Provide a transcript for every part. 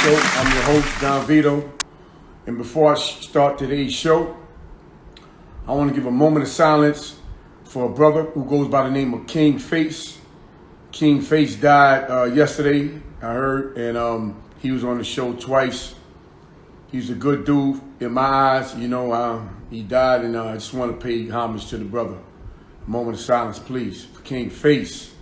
Show. I'm your host, Don Vito. And before I start today's show, I want to give a moment of silence for a brother who goes by the name of King Face. King Face died yesterday, I heard, and he was on the show twice. He's a good dude in my eyes. He died, and I just want to pay homage to the brother. A moment of silence, please, for King Face.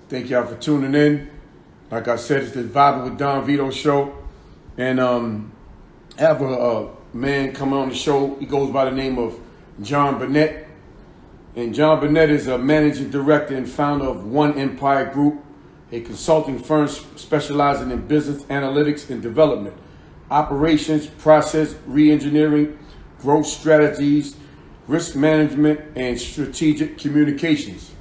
Thank y'all for tuning in. Like I said, it's the Vibing with Don Vito show. And I have a man coming on the show. He goes by the name of John Burnett. And John Burnett is a managing director and founder of One Empire Group, a consulting firm specializing in business analytics and development, operations, process re-engineering, growth strategies, risk management, and strategic communications.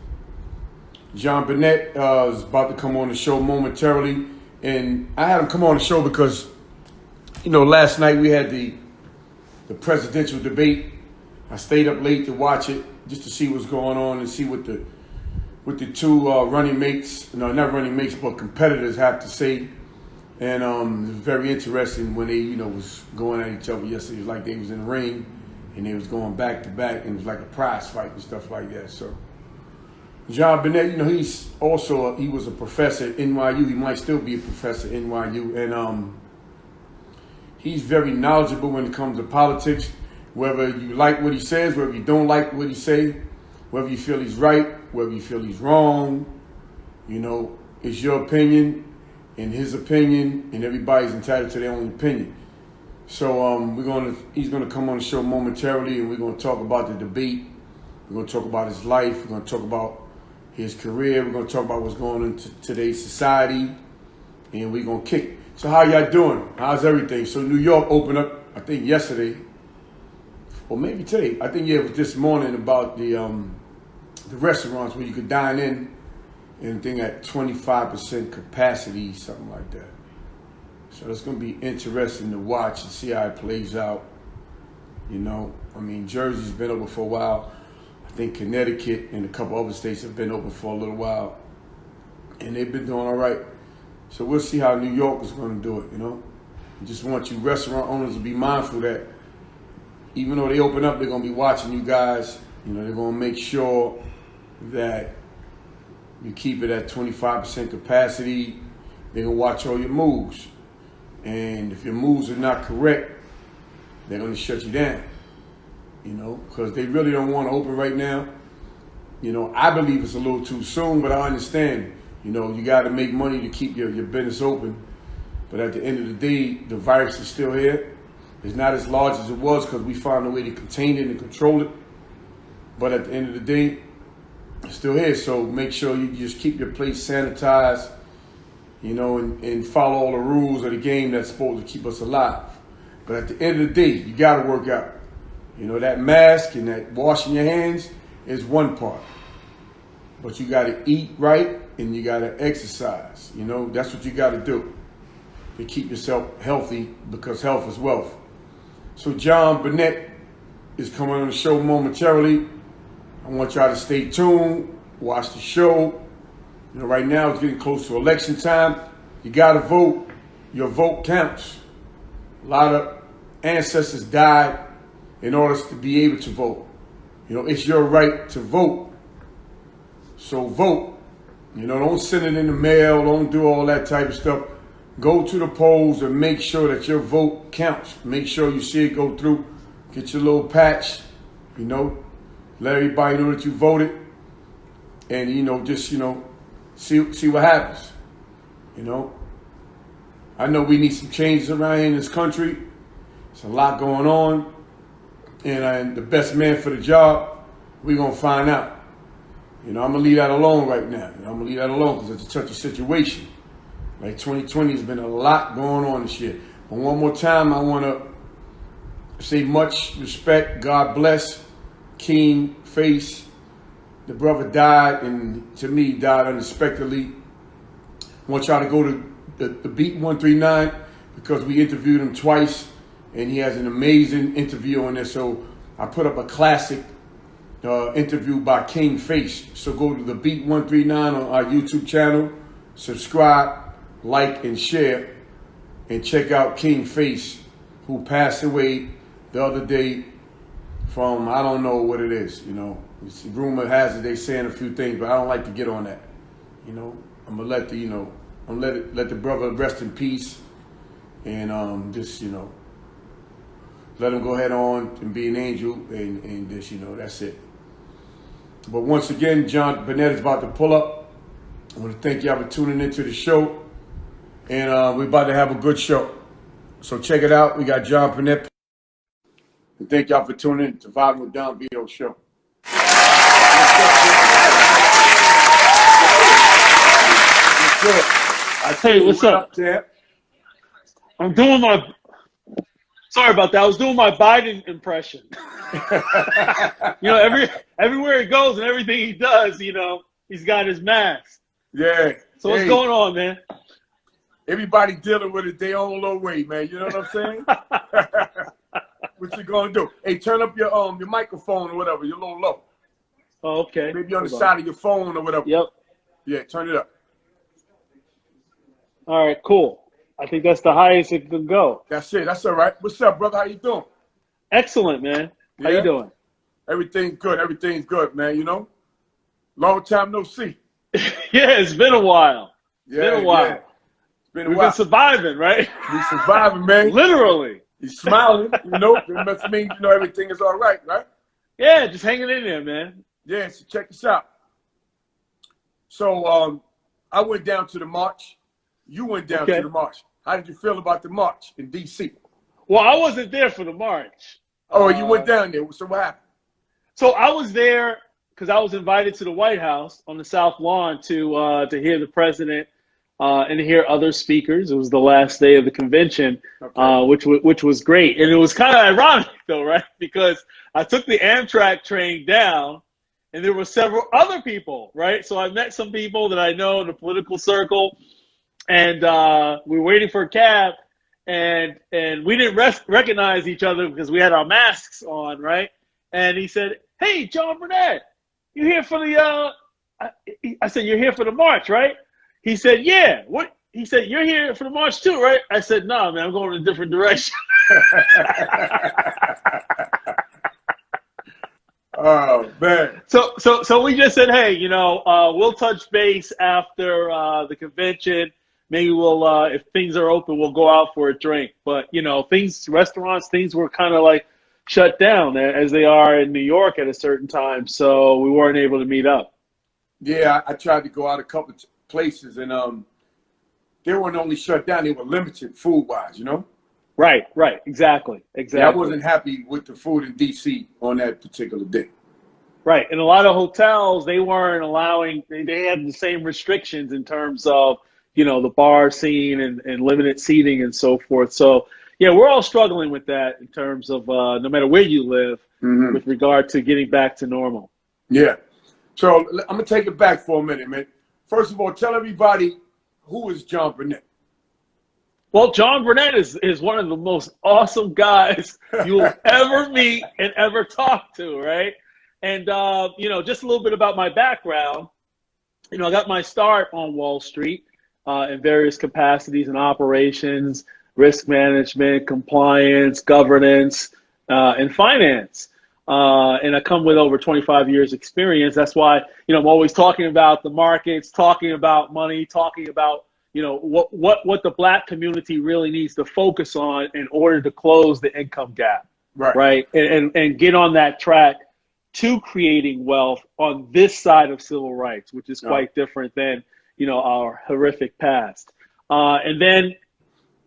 John Burnett is about to come on the show momentarily. And I had him come on the show because, last night we had the presidential debate. I stayed up late to watch it just to see what's going on and see what the two running mates, not running mates, but competitors have to say. And it was very interesting when they, was going at each other yesterday. It was like they was in the ring and they was going back to back, and it was like a prize fight and stuff like that. So John Burnett, he was a professor at NYU. He might still be a professor at NYU. And he's very knowledgeable when it comes to politics, whether you like what he says, whether you don't like what he says, whether you feel he's right, whether you feel he's wrong. It's your opinion and his opinion, and everybody's entitled to their own opinion. So he's gonna come on the show momentarily, and we're gonna talk about the debate. We're gonna talk about his life. We're gonna talk about his career. We're gonna talk about what's going on in today's society, and we're gonna kick it. So how y'all doing? How's everything? So New York opened up, I think yesterday, or maybe today. I think it was this morning, about the restaurants where you could dine in, and thing at 25% capacity, something like that. So it's gonna be interesting to watch and see how it plays out. Jersey's been open for a while. I think Connecticut and a couple other states have been open for a little while, and they've been doing all right. So we'll see how New York is going to do it. I just want you restaurant owners to be mindful that even though they open up, they're going to be watching you guys. They're going to make sure that you keep it at 25% capacity. They're going to watch all your moves, and if your moves are not correct, they're going to shut you down. Because they really don't want to open right now. I believe it's a little too soon, but I understand. You got to make money to keep your business open. But at the end of the day, the virus is still here. It's not as large as it was because we found a way to contain it and control it. But at the end of the day, it's still here. So make sure you just keep your place sanitized, and follow all the rules of the game that's supposed to keep us alive. But at the end of the day, you got to work out. That mask and that washing your hands is one part. But you got to eat right and you got to exercise. That's what you got to do to keep yourself healthy, because health is wealth. So John Burnett is coming on the show momentarily. I want y'all to stay tuned, watch the show. Right now it's getting close to election time. You got to vote. Your vote counts. A lot of ancestors died in order to be able to vote. It's your right to vote. So vote. Don't send it in the mail. Don't do all that type of stuff. Go to the polls and make sure that your vote counts. Make sure you see it go through. Get your little patch. Let everybody know that you voted. And, just, see what happens. I know we need some changes around here in this country. There's a lot going on. And the best man for the job, we're going to find out. I'm going to leave that alone right now. I'm going to leave that alone because it's a touchy situation. Like 2020 has been a lot going on this year. But one more time, I want to say much respect. God bless King Face. The brother died, and to me, died unexpectedly. I want y'all to go to the Beat 139 because we interviewed him twice. And he has an amazing interview on there. So I put up a classic interview by King Face. So go to the Beat 139 on our YouTube channel, subscribe, like, and share, and check out King Face, who passed away the other day from, I don't know what it is, you know. Rumor has it they saying a few things, but I don't like to get on that. You know, I'm gonna let the, you know, I'm gonna let the brother rest in peace, and just, you know, let him go ahead on and be an angel, and just, you know, that's it. But once again, John Burnett is about to pull up. I want to thank y'all for tuning into the show, and we're about to have a good show. So check it out. We got John Burnett. And thank y'all for tuning in to Vibing with Don Vito show. Hey, what's up? I'm doing my. Sorry about that. I was doing my Biden impression. You know, everywhere he goes and everything he does, you know, he's got his mask. Yeah. So what's going on, man? Everybody dealing with it their own little way, man. You know what I'm saying? What you gonna do? Hey, turn up your microphone or whatever. You're a little low. Oh, okay. Maybe on the side of your phone or whatever. Yep. Yeah, turn it up. All right, cool. I think that's the highest it can go. That's it. That's all right. What's up, brother? How you doing? Excellent, man. How you doing? Everything's good. Everything's good, man. You know, long time no see. Yeah, it's been a while. Yeah, been a while. Yeah. It's been a We've while. been surviving, right? We surviving, man. Literally. He's smiling. You know, it must mean you know everything is all right, right? Yeah, just hanging in there, man. Yeah. So check this out. So I went down to the march. You went down to the march. How did you feel about the march in D.C.? Well, I wasn't there for the march. Oh, you went down there. So what happened? So I was there because I was invited to the White House on the South Lawn to hear the president and to hear other speakers. It was the last day of the convention, which was great. And it was kind of ironic, though, right? Because I took the Amtrak train down, and there were several other people, right? So I met some people that I know in the political circle, and we were waiting for a cab, and we didn't recognize each other because we had our masks on, right? And he said, "Hey, John Burnett, you here for the?" I said, "You're here for the march, right?" He said, "Yeah." What? He said, "You're here for the march too, right?" I said, "No, man, I'm going in a different direction." Oh man! So we just said, "Hey, you know, we'll touch base after the convention. Maybe we'll, if things are open, we'll go out for a drink." But you know, restaurants, things were kind of like shut down as they are in New York at a certain time, so we weren't able to meet up. Yeah, I tried to go out a couple of places, and they weren't only shut down; they were limited food-wise. You know. Right. Exactly. Yeah, I wasn't happy with the food in D.C. on that particular day. Right, and a lot of hotels, they weren't allowing. They had the same restrictions in terms of, you know, the bar scene and limited seating and so forth. So, yeah, we're all struggling with that in terms of no matter where you live, with regard to getting back to normal. Yeah. So I'm going to take it back for a minute, man. First of all, tell everybody, who is John Burnett? Well, John Burnett is one of the most awesome guys you'll ever meet and ever talk to, right? And, you know, just a little bit about my background. You know, I got my start on Wall Street in various capacities and operations, risk management, compliance, governance, and finance. And I come with over 25 years experience. That's why, you know, I'm always talking about the markets, talking about money, talking about, you know, what the Black community really needs to focus on in order to close the income gap, right? And get on that track to creating wealth on this side of civil rights, which is quite different than, you know, our horrific past. And then,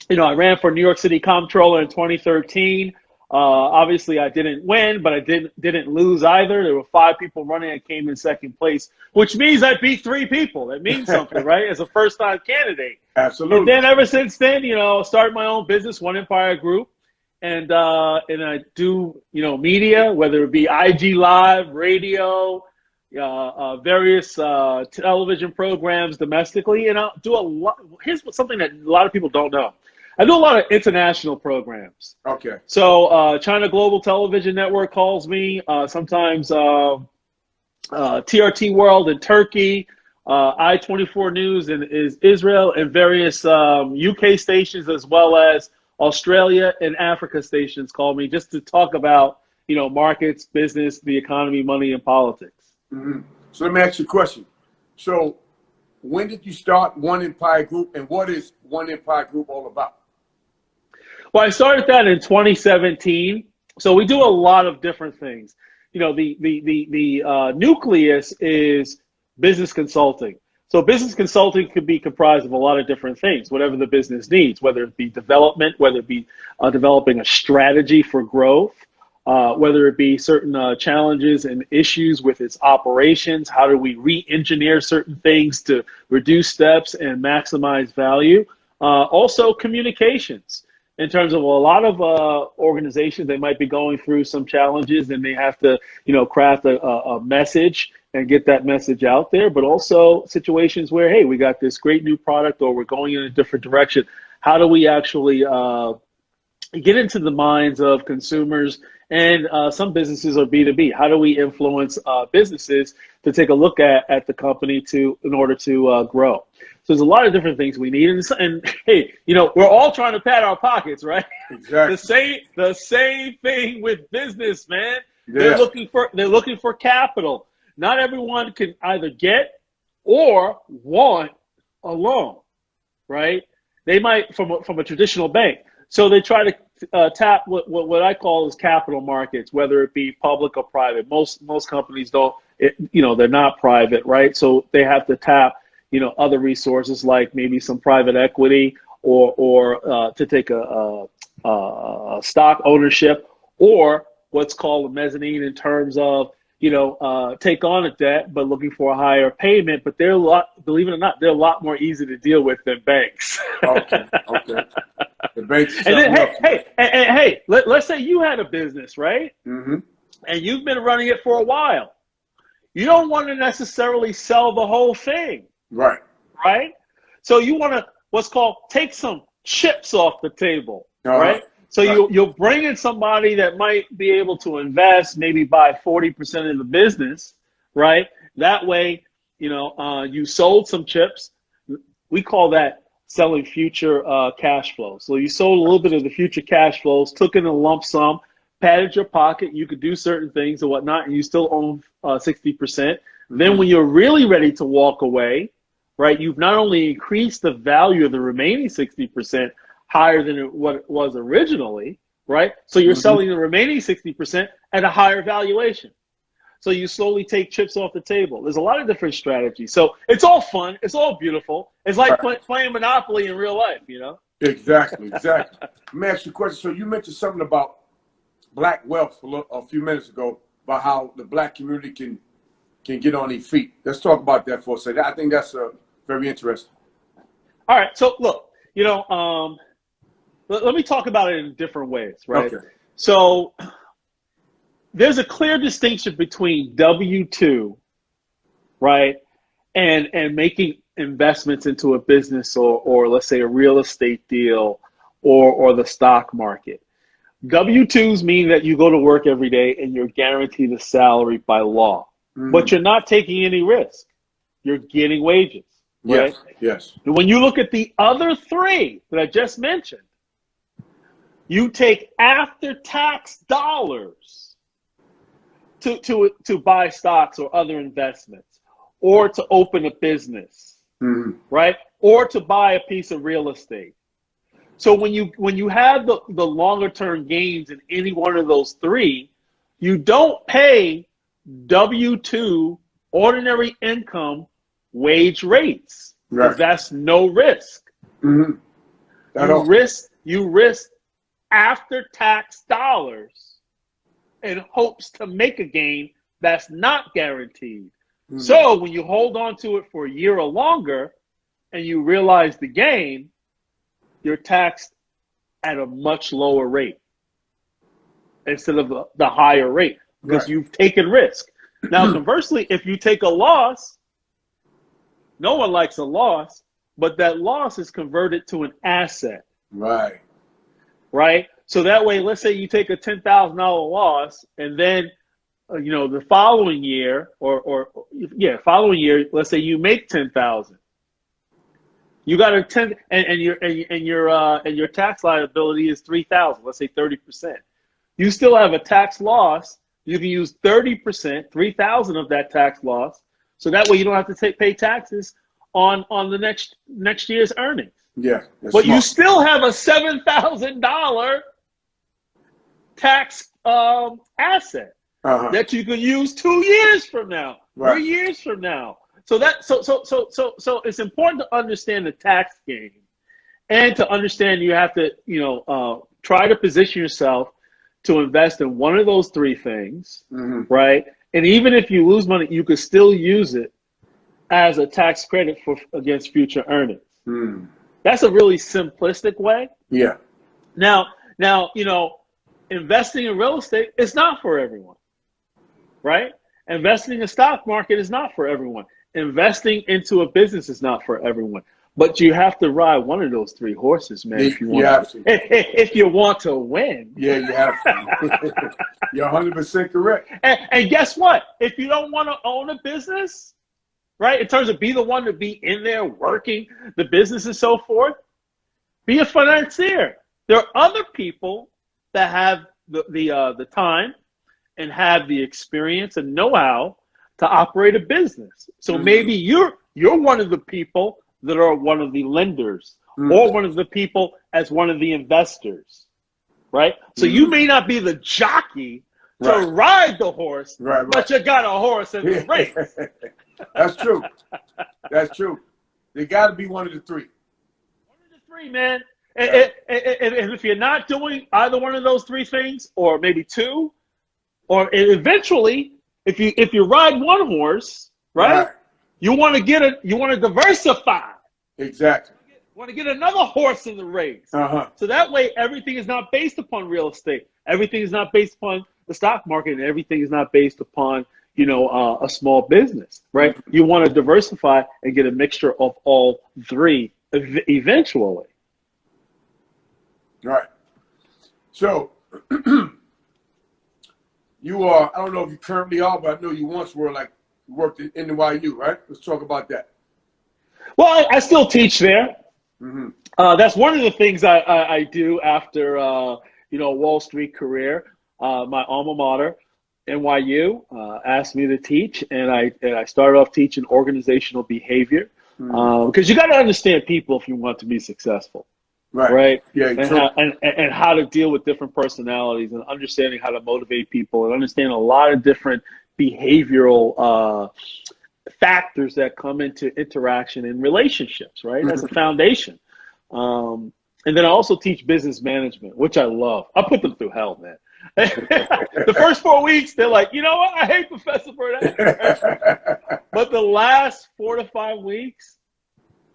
you know, I ran for New York City Comptroller in 2013. Obviously, I didn't win, but I didn't lose either. There were 5 people running. I came in second place, which means I beat 3 people. That means something, right? As a first-time candidate. Absolutely. And then ever since then, you know, started my own business, One Empire Group. And I do, you know, media, whether it be IG Live, radio, various television programs domestically. And I'll do a lot. Here's something that a lot of people don't know. I do a lot of international programs. Okay. So China Global Television Network calls me. Sometimes TRT World in Turkey, I-24 News is Israel, and various UK stations as well as Australia and Africa stations call me just to talk about, markets, business, the economy, money, and politics. Mm-hmm. So let me ask you a question. So when did you start One Empire Group, and what is One Empire Group all about? Well, I started that in 2017. So we do a lot of different things. The nucleus is business consulting. So business consulting could be comprised of a lot of different things, whatever the business needs, whether it be development, whether it be developing a strategy for growth, whether it be certain challenges and issues with its operations. How do we re-engineer certain things to reduce steps and maximize value? Also communications. In terms of a lot of organizations, they might be going through some challenges and they have to, craft a message and get that message out there. But also situations where, hey, we got this great new product or we're going in a different direction. How do we actually get into the minds of consumers and some businesses are B2B? How do we influence businesses to take a look at the company in order to grow? So there's a lot of different things we need, and hey, we're all trying to pad our pockets, right? Exactly. The same thing with business, man. Yeah. They're looking for capital. Not everyone can either get or want a loan, right? They might from a traditional bank. So they try to tap what I call is capital markets, whether it be public or private. Most companies don't, they're not private, right? So they have to tap, other resources like maybe some private equity or to take a stock ownership, or what's called a mezzanine in terms of, take on a debt, but looking for a higher payment. But believe it or not, they're a lot more easy to deal with than banks. Okay. The banks. And then, hey, let's say you had a business, right? Mm-hmm. And you've been running it for a while. You don't want to necessarily sell the whole thing. Right. So you want to, what's called, take some chips off the table, right? So Right. you'll bring in somebody that might be able to invest, maybe buy 40% of the business, right? That way, you sold some chips. We call that selling future cash flow. So you sold a little bit of the future cash flows, took in a lump sum, padded your pocket. You could do certain things and whatnot, and you still own 60%. Then when you're really ready to walk away, right, you've not only increased the value of the remaining 60% higher than what it was originally, right? So you're selling the remaining 60% at a higher valuation. So you slowly take chips off the table. There's a lot of different strategies. So it's all fun. It's all beautiful. It's like playing Monopoly in real life, Exactly. Let me ask you a question. So you mentioned something about black wealth a few minutes ago, about how the black community can get on their feet. Let's talk about that for a second. I think that's very interesting. All right. So look, let me talk about it in different ways, right? Okay. So there's a clear distinction between W-2, right, and making investments into a business or let's say a real estate deal or the stock market. W-2s mean that you go to work every day and you're guaranteed a salary by law, but you're not taking any risk. You're getting wages, right? Yes. And when you look at the other three that I just mentioned, you take after-tax dollars to buy stocks or other investments, or to open a business, right? Or to buy a piece of real estate. So when you have the longer-term gains in any one of those three, you don't pay W-2 ordinary income wage rates, because that's no risk. You risk after-tax dollars in hopes to make a gain that's not guaranteed. So when you hold on to it for a year or longer and you realize the gain, you're taxed at a much lower rate instead of the higher rate, because you've taken risk. Now, conversely, if you take a loss, no one likes a loss, but that loss is converted to an asset. Right. right? So that way, let's say you take a $10,000 loss, and then the following year, following year, let's say you make 10,000. You got a 10, and your tax liability is 3,000. Let's say 30%. You still have a tax loss. You can use 30%, 3,000 of that tax loss, so that way you don't have to pay taxes on the next year's earnings. Yeah. But Smart. you still have a $7,000 tax asset that you can use 2 years from now, right. 3 years from now. So it's important to understand the tax game, and to understand you have to try to position yourself to invest in one of those three things, right? And even if you lose money, you could still use it as a tax credit against future earnings. That's a really simplistic way. Yeah. Now, investing in real estate is not for everyone, right? Investing in the stock market is not for everyone. Investing into a business is not for everyone. But you have to ride one of those three horses, man. If you want to win. Yeah, you have to. You're 100% correct. And guess what? If you don't want to own a business, right, in terms of be the one to be in there working the business and so forth, be a financier. There are other people that have the time and have the experience and know-how to operate a business. So maybe you're one of the people that are one of the lenders, or one of the people as one of the investors, right? So you may not be the jockey to ride the horse, but you got a horse in the race. That's true. That's true. They got to be one of the three. One of the three, man. And if you're not doing either one of those three things, or maybe two, or eventually, if you ride one horse, right? You want to diversify. Exactly. You want to get another horse in the race. So that way, everything is not based upon real estate. Everything is not based upon the stock market, and everything is not based upon a small business, right? You want to diversify and get a mixture of all three eventually. Right. So you are, I don't know if you currently are, but I know you once were worked at NYU, right? Let's talk about that. Well, I still teach there. That's one of the things I do after a Wall Street career. My alma mater, NYU, asked me to teach, and I started off teaching organizational behavior, because you got to understand people if you want to be successful. Right. Yeah. And how to deal with different personalities, and understanding how to motivate people, and understand a lot of different behavioral factors that come into interaction and relationships, right? That's a foundation. And then I also teach business management, which I love. I put them through hell, man. The first 4 weeks, they're like, you know what? I hate Professor Burnett. But the last 4 to 5 weeks,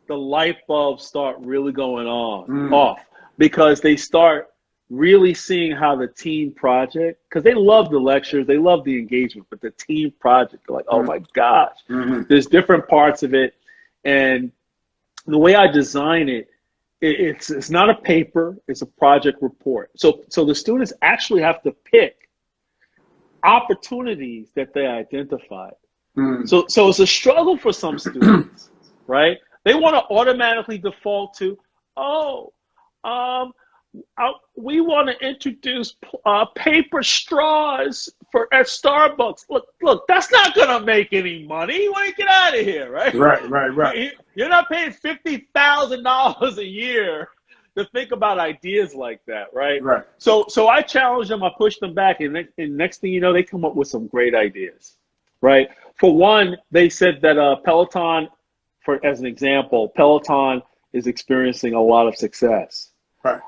the light bulbs start really going off, because they start really seeing how the team project, because they love the lectures, they love the engagement, but the team project, they're like, oh my gosh, there's different parts of it. And the way I design it, it's not a paper, it's a project report. So the students actually have to pick opportunities that they identified. So it's a struggle for some students, right? They want to automatically default to, we want to introduce paper straws at Starbucks. Look, that's not going to make any money. You want to get out of here, right? Right. You're not paying $50,000 a year to think about ideas like that, right? So I challenge them, I push them back, and next thing you know, they come up with some great ideas, right? For one, they said that Peloton, as an example, Peloton is experiencing a lot of success.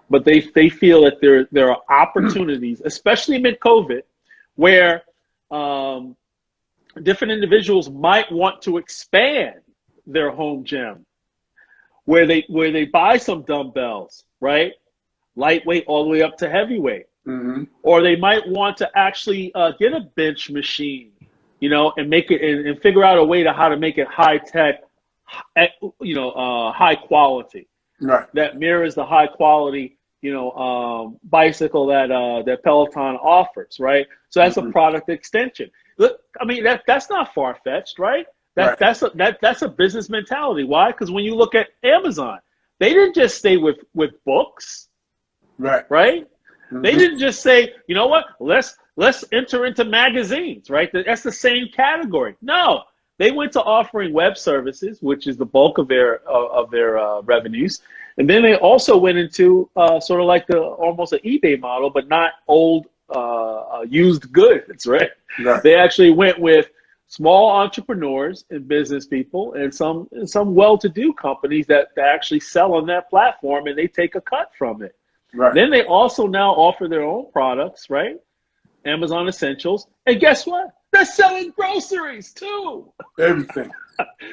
But they feel that there are opportunities, especially mid-COVID, where different individuals might want to expand their home gym, where they buy some dumbbells, right? Lightweight all the way up to heavyweight. Or they might want to actually get a bench machine, and make it and figure out a way how to make it high tech, high quality. Right. that mirrors the high quality, bicycle that Peloton offers, right? So that's a Mm-hmm. product extension. Look, I mean that's not far fetched, right? Right. That's a business mentality. Why? Because when you look at Amazon, they didn't just stay with books, Right. right? They Mm-hmm. didn't just say, you know what, let's enter into magazines, right? That's the same category. No, they went to offering web services, which is the bulk of their revenues, and then they also went into sort of like the almost an eBay model, but not old used goods, right? Right. They actually went with small entrepreneurs and business people and some well-to-do companies that actually sell on that platform, and they take a cut from it. Right. Then they also now offer their own products, right? Amazon Essentials. And guess what? They're selling groceries too. Everything.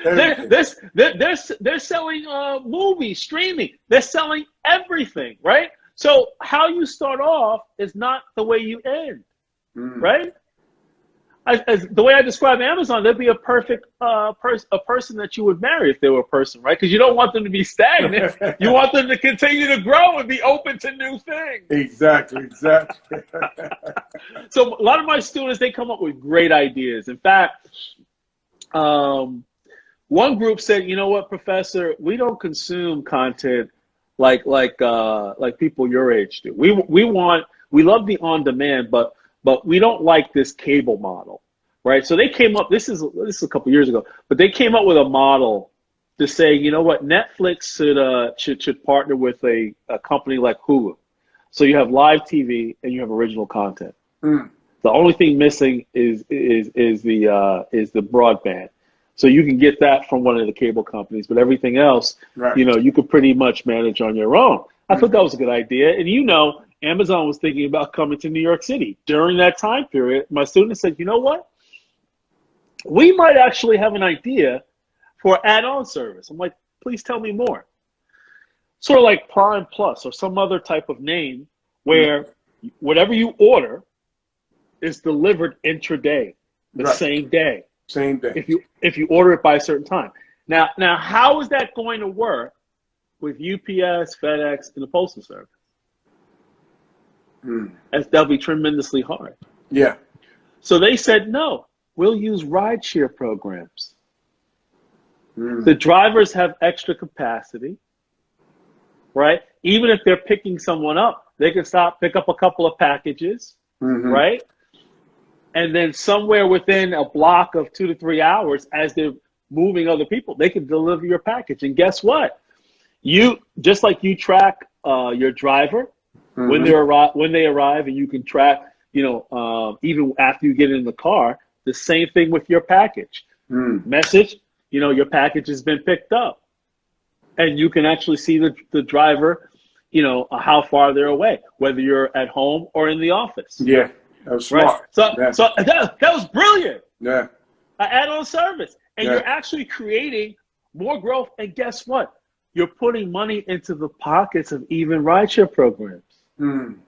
They're, Everything. they're selling movies, streaming. They're selling everything, right? So how you start off is not the way you end, Mm. right? As the way I describe Amazon, they'd be a perfect a person that you would marry if they were a person, right? Because you don't want them to be stagnant. You want them to continue to grow and be open to new things. Exactly. Exactly. So a lot of my students, they come up with great ideas. In fact, one group said, "You know what, Professor? We don't consume content like people your age do. We love the on demand, but we don't like this cable model, right?" So they came up. This is a couple years ago, but they came up with a model to say, you know what, Netflix should partner with a company like Hulu. So you have live TV and you have original content. Mm. The only thing missing is the broadband. So you can get that from one of the cable companies, but everything else, Right. you could pretty much manage on your own. I thought Mm. that was a good idea. And Amazon was thinking about coming to New York City. During that time period, my students said, you know what? We might actually have an idea for add-on service. I'm like, please tell me more. Sort of like Prime Plus or some other type of name where whatever you order is delivered intraday, the Right. same day. Same day. If you order it by a certain time. Now how is that going to work with UPS, FedEx, and the Postal Service? Mm. That'll be tremendously hard. Yeah. So they said, no, we'll use rideshare programs. Mm. The drivers have extra capacity, right? Even if they're picking someone up, they can stop, pick up a couple of packages, Mm-hmm. right? And then somewhere within a block of 2 to 3 hours, as they're moving other people, they can deliver your package. And guess what? You just like you track your driver Mm-hmm. when they arrive, and you can track, even after you get in the car. The same thing with your package. Mm. Message, your package has been picked up, and you can actually see the driver, how far they're away, whether you're at home or in the office. Yeah. That was Right. smart. So that was brilliant. Yeah. An add-on service, and Yeah. you're actually creating more growth. And guess what? You're putting money into the pockets of even rideshare programs. Mm.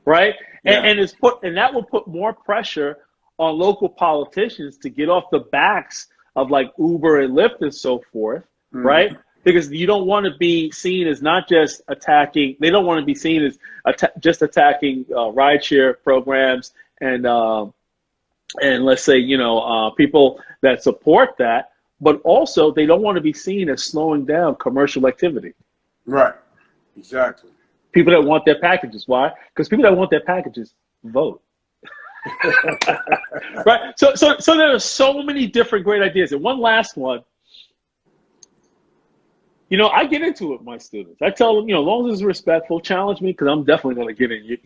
Right? Yeah. And that will put more pressure on local politicians to get off the backs of like Uber and Lyft and so forth, Mm. right? Because you don't want to be seen as not just attacking. They don't want to be seen as just attacking rideshare programs and let's say people that support that, but also they don't want to be seen as slowing down commercial activity. Right. Exactly. People that want their packages. Why? Because people that want their packages vote. Right. So there are so many different great ideas. And one last one. I get into it with my students. I tell them, as long as it's respectful, challenge me, because I'm definitely going to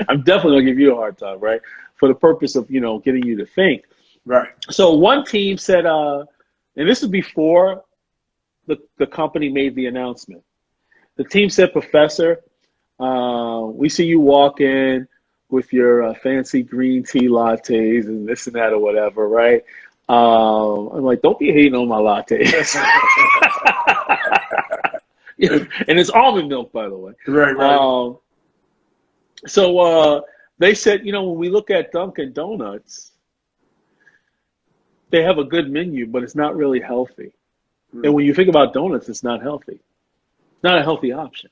I'm definitely going to give you a hard time, right? For the purpose of, getting you to think. Right. So one team said, and this was before the company made the announcement. The team said, Professor, we see you walk in with your fancy green tea lattes and this and that or whatever, right? I'm like, don't be hating on my lattes. And it's almond milk, by the way. Right. So they said, when we look at Dunkin' Donuts, they have a good menu, but it's not really healthy. And when you think about donuts, it's not healthy. It's not a healthy option.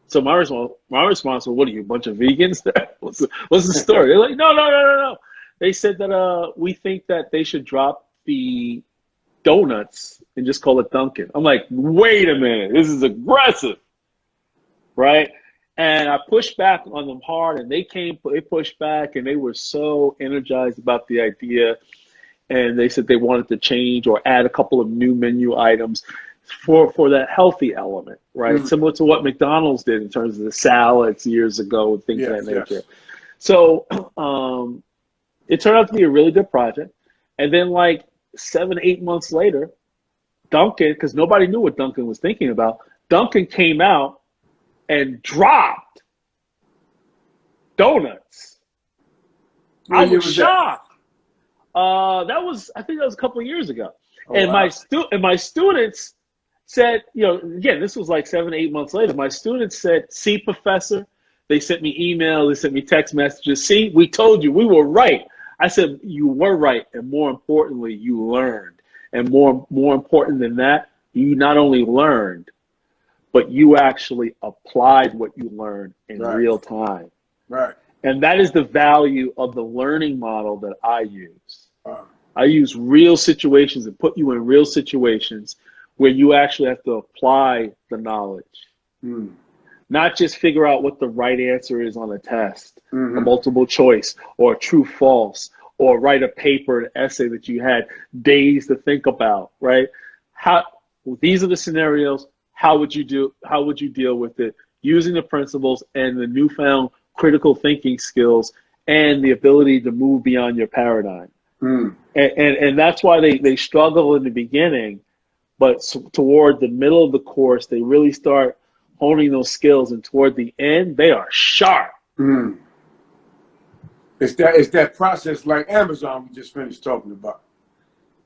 So my response was, what are you, a bunch of vegans? What's the story? They're like, no. They said that we think that they should drop the donuts and just call it Dunkin'. I'm like, wait a minute, this is aggressive, right? And I pushed back on them hard, and they pushed back, and they were so energized about the idea. And they said they wanted to change or add a couple of new menu items for that healthy element, right? Similar to what McDonald's did in terms of the salads years ago and things of that nature. Yes. So it turned out to be a really good project. And then like 7-8 months later, Dunkin', because nobody knew what Dunkin' was thinking about, Dunkin' came out and dropped donuts. I was shocked. I think that was a couple of years ago. Oh, and wow. My students said, again, this was like 7-8 months later. My students said, "See, professor." They sent me emails, they sent me text messages. "See, we told you, we were right." I said, "You were right, and more importantly, you learned. And more important than that, you not only learned, but you actually applied what you learned in real time." Right. And that is the value of the learning model that I use. I use real situations and put you in real situations where you actually have to apply the knowledge. Not just figure out what the right answer is on a test, a multiple choice, or a true false, or write a paper, an essay that you had days to think about, right? These are the scenarios. How would you deal with it? Using the principles and the newfound critical thinking skills and the ability to move beyond your paradigm. And that's why they struggle in the beginning, but toward the middle of the course, they really start honing those skills, and toward the end, they are sharp. It's that process like Amazon we just finished talking about.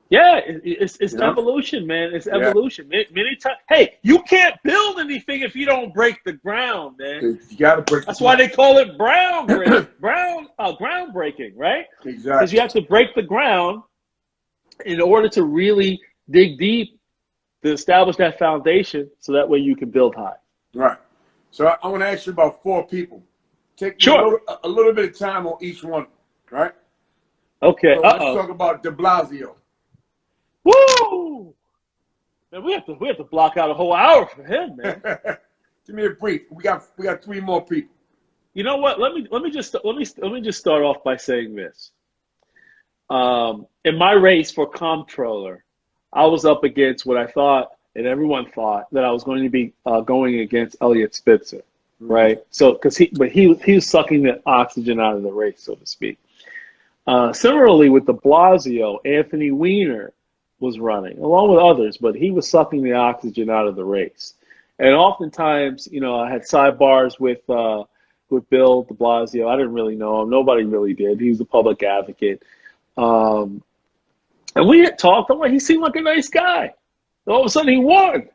Yeah, it's evolution, man. It's evolution. Many times, hey, you can't build anything if you don't break the ground, man. You got to break. That's why they call it groundbreaking, right? Exactly. Because you have to break the ground in order to really dig deep to establish that foundation, so that way you can build high. Right. So I want to ask you about 4 people. Take a little bit of time on each one, right? Okay. So let's talk about Deblasio. Woo! Man, we have to block out a whole hour for him, man. Give me a brief. We got 3 more people. You know what? Let me just start off by saying this. In my race for comptroller, I was up against what I thought, and everyone thought, that I was going to be going against Elliot Spitzer, right? So, he was sucking the oxygen out of the race, so to speak. Similarly with Deblasio, Anthony Weiner was running, along with others, but he was sucking the oxygen out of the race. And oftentimes, I had sidebars with Bill Deblasio. I didn't really know him. Nobody really did. He was a public advocate. And we had talked. I'm like, he seemed like a nice guy. And all of a sudden, he won.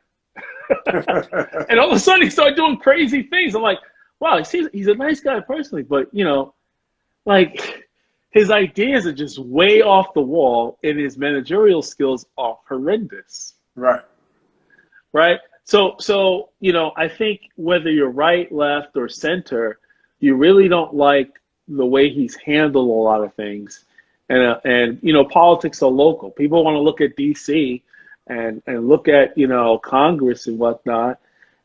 And all of a sudden, he started doing crazy things. I'm like, wow, he's a nice guy personally, but, his ideas are just way off the wall, and his managerial skills are horrendous. Right. Right? So I think whether you're right, left, or center, you really don't like the way he's handled a lot of things. And politics are local. People want to look at D.C. and look at, Congress and whatnot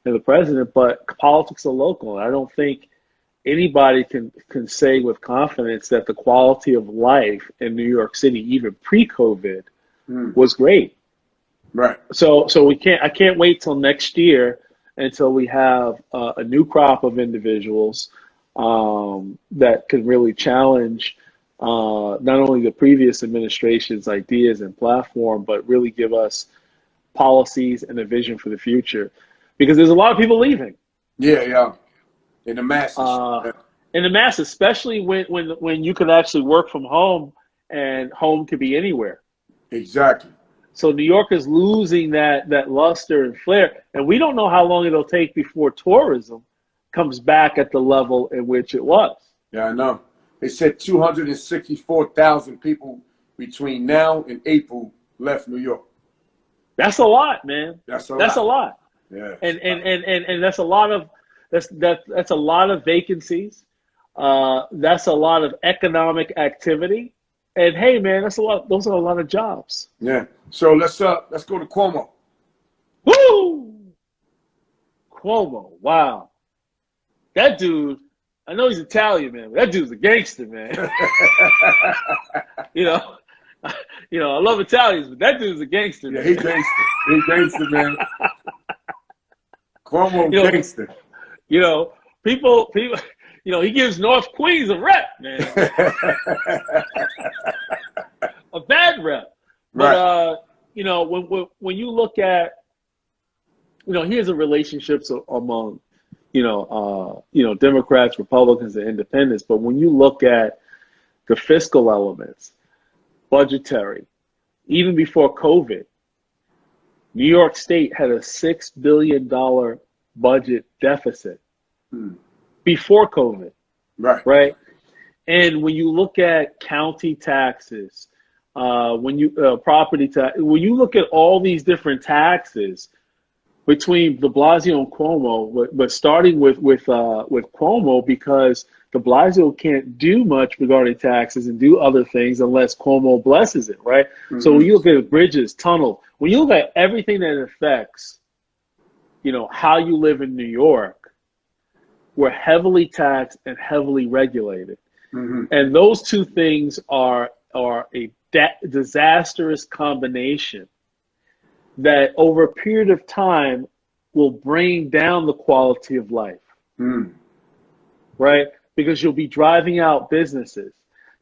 and the president, but politics are local. I don't think anybody can say with confidence that the quality of life in New York City, even pre-COVID, was great. Right. So I can't wait till next year until we have a new crop of individuals that can really challenge not only the previous administration's ideas and platform, but really give us policies and a vision for the future. Because there's a lot of people leaving. Yeah. In the masses. In the masses, especially when you can actually work from home, and home could be anywhere. Exactly. So New York is losing that luster and flair. And we don't know how long it'll take before tourism comes back at the level in which it was. Yeah, I know. They said 264,000 people between now and April left New York. That's a lot, man. That's a That's a lot. lot. Yeah. And that's a lot of that's a lot of vacancies. That's a lot of economic activity. And hey, man, that's a lot. Those are a lot of jobs. Yeah. So let's go to Cuomo. Woo! Cuomo. Wow. That dude. I know he's Italian, man, but that dude's a gangster, man. you know, I love Italians, but that dude's a gangster. Yeah, Man. he gangster. He gangster, man. Cuomo gangster. People, he gives North Queens a rep, man. A bad rep. But, right. When you look at, here's the relationships among, Democrats, Republicans, and independents. But when you look at the fiscal elements, budgetary, even before COVID, New York State had a $6 billion budget deficit before COVID. Right. And when you look at county taxes, property tax, when you look at all these different taxes between Deblasio and Cuomo, but starting with Cuomo, because Deblasio can't do much regarding taxes and do other things unless Cuomo blesses it, right? Mm-hmm. So when you look at bridges, tunnel, when you look at everything that affects, how you live in New York, we're heavily taxed and heavily regulated. Mm-hmm. And those two things are a disastrous combination that over a period of time will bring down the quality of life, right? Because you'll be driving out businesses.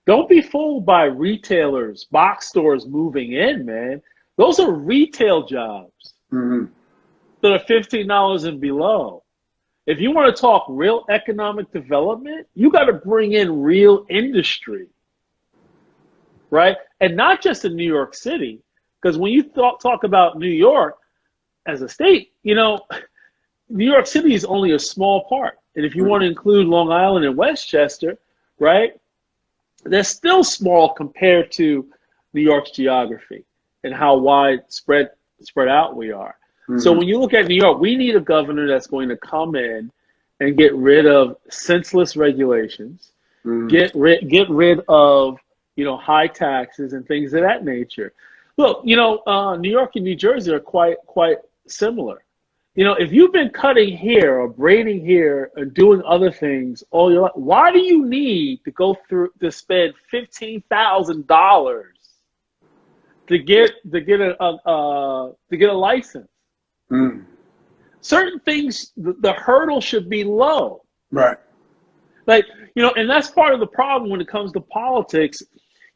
Don't be fooled by retailers, box stores moving in, man. Those are retail jobs that are $15 and below. If you want to talk real economic development, you got to bring in real industry, right? And not just in New York City, because when you talk about New York as a state, New York City is only a small part. And if you want to include Long Island and Westchester, right, they're still small compared to New York's geography and how spread out we are. So when you look at New York, we need a governor that's going to come in and get rid of senseless regulations, get rid of high taxes and things of that nature. Look, New York and New Jersey are quite similar. If you've been cutting here or braiding here and doing other things all your life, why do you need to go through to spend $15,000 to get a license? Certain things, the hurdle should be low. Right. And that's part of the problem when it comes to politics.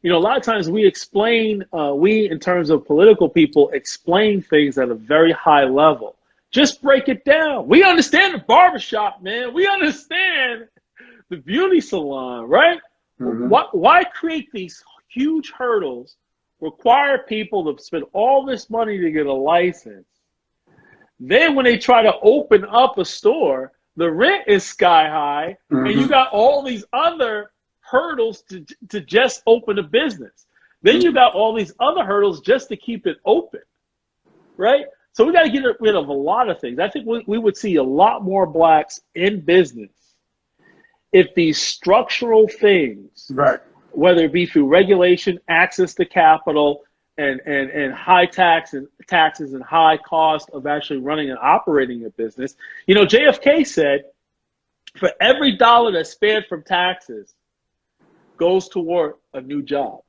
A lot of times we in terms of political people, explain things at a very high level. Just break it down. We understand the barbershop, man. We understand the beauty salon, right? Why create these huge hurdles, require people to spend all this money to get a license? Then when they try to open up a store, the rent is sky high, and you got all these other hurdles to just open a business. Then you got all these other hurdles just to keep it open, right? So we got to get rid of a lot of things. I think we would see a lot more blacks in business if these structural things, right, whether it be through regulation, access to capital, and high taxes and high cost of actually running and operating a business. JFK said, for every dollar that's spared from taxes goes toward a new job.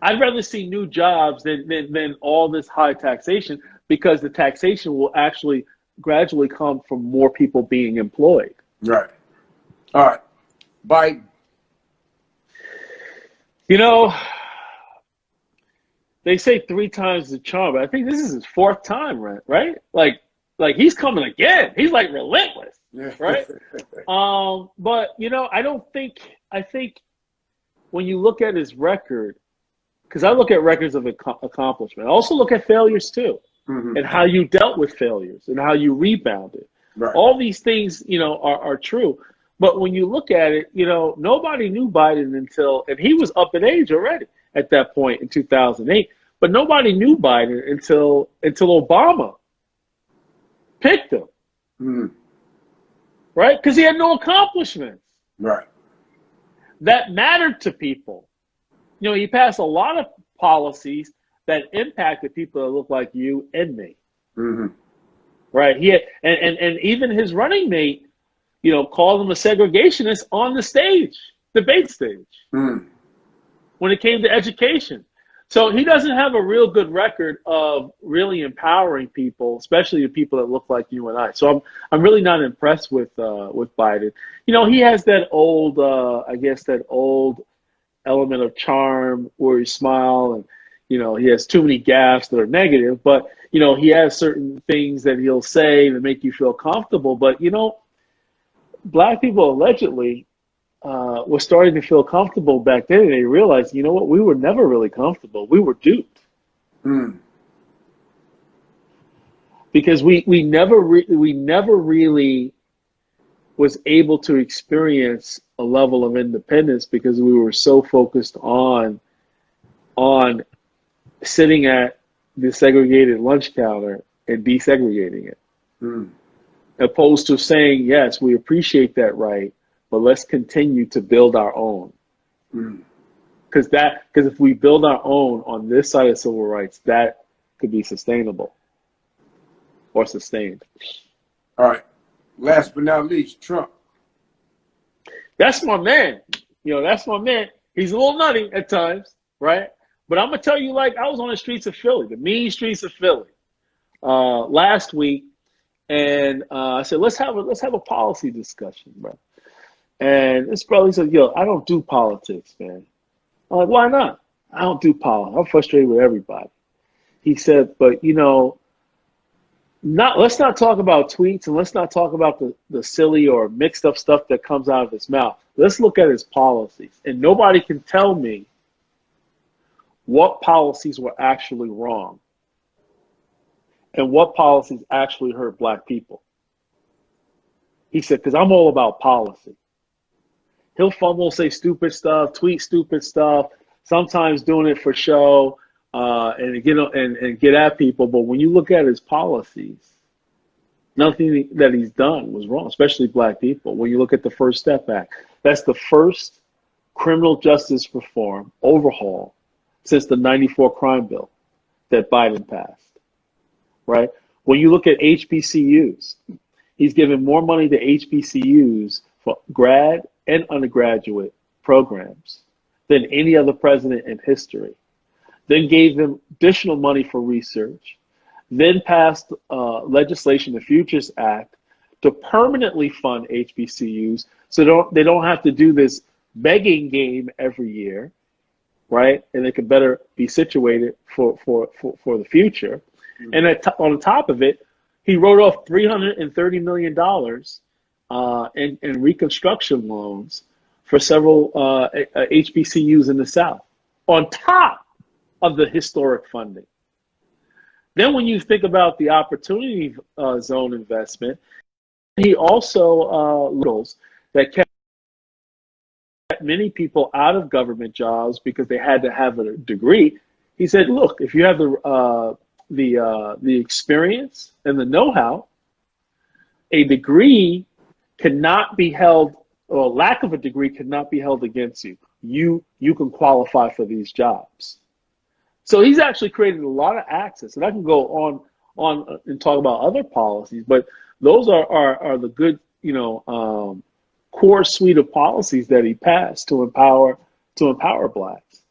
I'd rather see new jobs than all this high taxation, because the taxation will actually gradually come from more people being employed. Right. All right. Biden. They say 3 times the charm, but I think this is his 4th time, right? Like he's coming again. He's like relentless, right? But I think when you look at his record, because I look at records of accomplishment, I also look at failures too, and how you dealt with failures and how you rebounded. Right. All these things, are true. But when you look at it, nobody knew Biden and he was up in age already at that point in 2008. But nobody knew Biden until Obama picked him, Mm. right? Because he had no accomplishments Right. that mattered to people. You know, he passed a lot of policies that impacted people that look like you and me, Mm-hmm. right? He had, and even his running mate, you know, called him a segregationist on the stage, debate stage, Mm. when it came to education. So he doesn't have a real good record of really empowering people, especially the people that look like you and I. So I'm really not impressed with Biden. You know, he has that old, I guess that old element of charm where he smile, and you know, he has too many gaffes that are negative, but you know, he has certain things that he'll say to make you feel comfortable. But you know, black people allegedly were starting to feel comfortable back then, and they realized, you know what, we were never really comfortable. We were duped Mm. because we never really was able to experience a level of independence because we were so focused on sitting at the segregated lunch counter and desegregating it, Mm. opposed to saying, yes, we appreciate that right, but let's continue to build our own. Mm. Because if we build our own on this side of civil rights, that could be sustainable or sustained. All right. Last but not least, Trump. That's my man. You know, that's my man. He's a little nutty at times, right? But I'm gonna tell you, like, I was on the streets of Philly, the mean streets of Philly, last week, and I said, let's have a policy discussion, bro. And this brother, he said, yo, I don't do politics, man. I'm like, why not? I don't do politics. I'm frustrated with everybody. He said, but you know, let's not talk about tweets, and let's not talk about the silly or mixed up stuff that comes out of his mouth. Let's look at his policies. And nobody can tell me what policies were actually wrong and what policies actually hurt black people. He said, because I'm all about policy. He'll fumble, say stupid stuff, tweet stupid stuff, sometimes doing it for show, and get at people. But when you look at his policies, nothing that he's done was wrong, especially black people. When you look at the First Step Act, that's the first criminal justice reform overhaul since the '94 crime bill that Biden passed, right? When you look at HBCUs, he's given more money to HBCUs for grad and undergraduate programs than any other president in history. Then gave them additional money for research. Then passed legislation, the Futures Act, to permanently fund HBCUs so they don't have to do this begging game every year, right? And they can better be situated for the future. Mm-hmm. And on top of it, he wrote off $330 million in reconstruction loans for several HBCUs in the South, on top of the historic funding. Then when you think about the opportunity zone investment, he also rules that kept many people out of government jobs because they had to have a degree. He said, look, if you have the experience and the know-how, a degree cannot be held, or lack of a degree cannot be held against you. You can qualify for these jobs. So he's actually created a lot of access, and I can go on and talk about other policies, but those are the good, core suite of policies that he passed to empower blacks.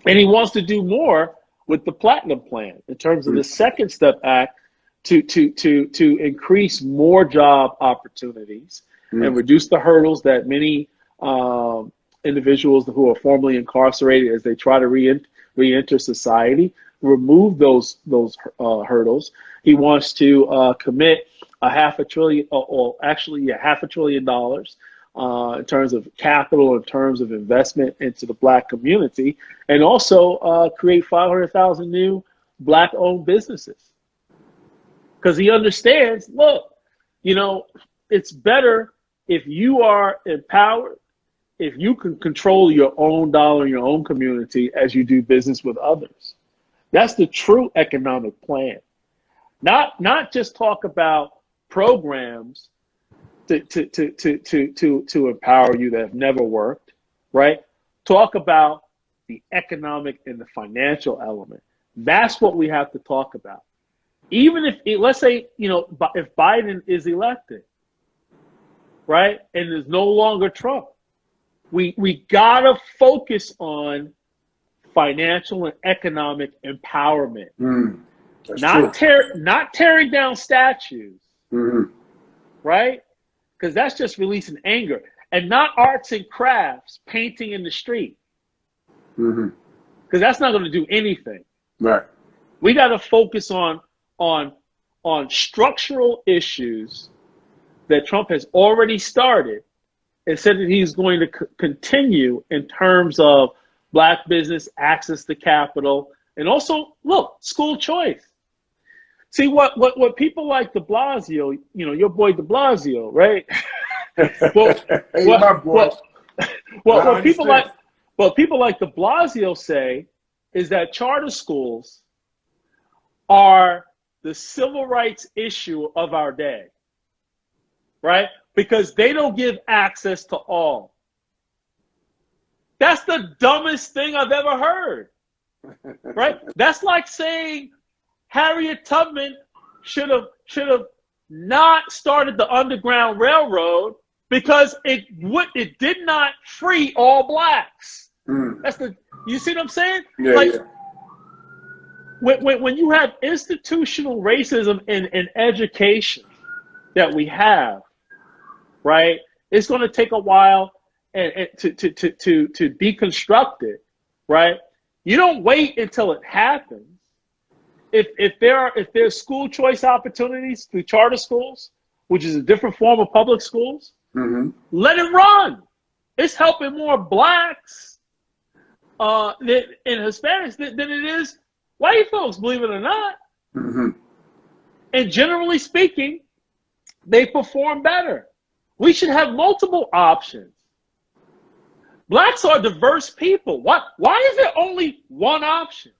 And he wants to do more with the Platinum Plan in terms of the Second Step Act to increase more job opportunities and reduce the hurdles that many individuals who are formerly incarcerated, as they try to re-enter society, remove those hurdles. He wants to commit $500 billion in terms of capital, in terms of investment into the black community, and also create 500,000 new black-owned businesses. Because he understands, look, it's better if you are empowered if you can control your own dollar in your own community as you do business with others. That's the true economic plan. Not just talk about programs to empower you that have never worked, right? Talk about the economic and the financial element. That's what we have to talk about. Even if, let's say, if Biden is elected, right, and there's no longer Trump, we gotta focus on financial and economic empowerment. Not tearing down statues, right? Because that's just releasing anger, and not arts and crafts, painting in the street, because that's not going to do anything. Right. We got to focus on structural issues that Trump has already started and said that he's going to continue in terms of Black business, access to capital, and also, look, school choice. See, what people like Deblasio, your boy Deblasio, right? What people like Deblasio say is that charter schools are the civil rights issue of our day, right? Because they don't give access to all. That's the dumbest thing I've ever heard, right? That's like saying Harriet Tubman should have not started the Underground Railroad because it did not free all Blacks. You see what I'm saying? Yeah. When you have institutional racism in education that we have, right? It's going to take a while and to deconstruct it, right? You don't wait until it happens. If there's school choice opportunities through charter schools, which is a different form of public schools, let it run. It's helping more Blacks and Hispanics than it is white folks, believe it or not. And generally speaking, they perform better. We should have multiple options. Blacks are diverse people. Why is there only one option?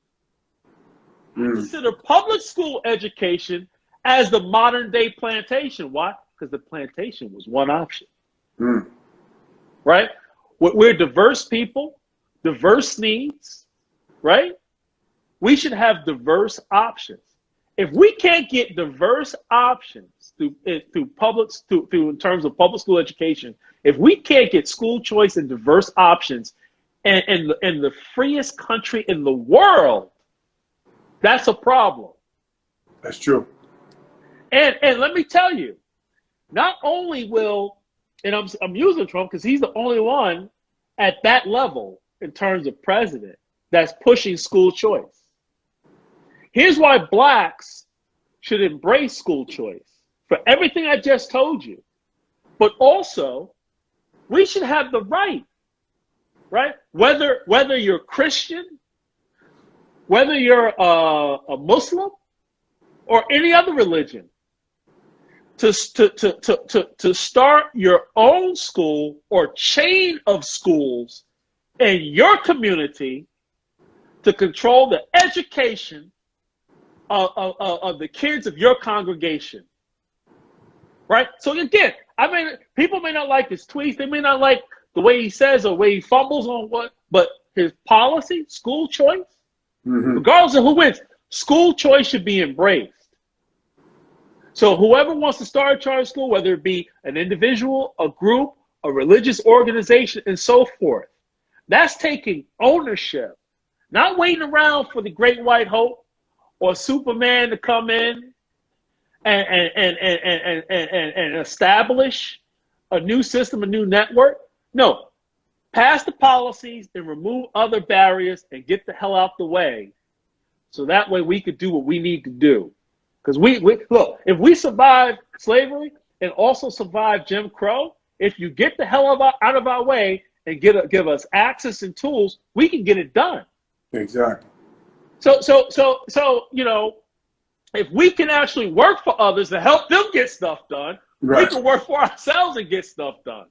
I consider public school education as the modern day plantation. Why? Because the plantation was one option. Right? We're diverse people, diverse needs, right? We should have diverse options. If we can't get diverse options through in terms of public school education, if we can't get school choice and diverse options in the freest country in the world, that's a problem. That's true. And let me tell you, not only will, and I'm using Trump because he's the only one at that level in terms of president that's pushing school choice. Here's why Blacks should embrace school choice for everything I just told you. But also, we should have the right? Whether you're Christian, whether you're a Muslim or any other religion, to start your own school or chain of schools in your community to control the education of the kids of your congregation, right? So again, people may not like his tweets, they may not like the way he says or the way he fumbles on but his policy, school choice, regardless of who wins, school choice should be embraced. So whoever wants to start a charter school, whether it be an individual, a group, a religious organization, and so forth, that's taking ownership, not waiting around for the great white hope or Superman to come in and establish a new system, a new network. No, pass the policies and remove other barriers and get the hell out the way. So that way we could do what we need to do. Because we look, if we survive slavery and also survive Jim Crow, if you get the hell out of our way and give us access and tools, we can get it done. Exactly. So if we can actually work for others to help them get stuff done, we can work for ourselves and get stuff done.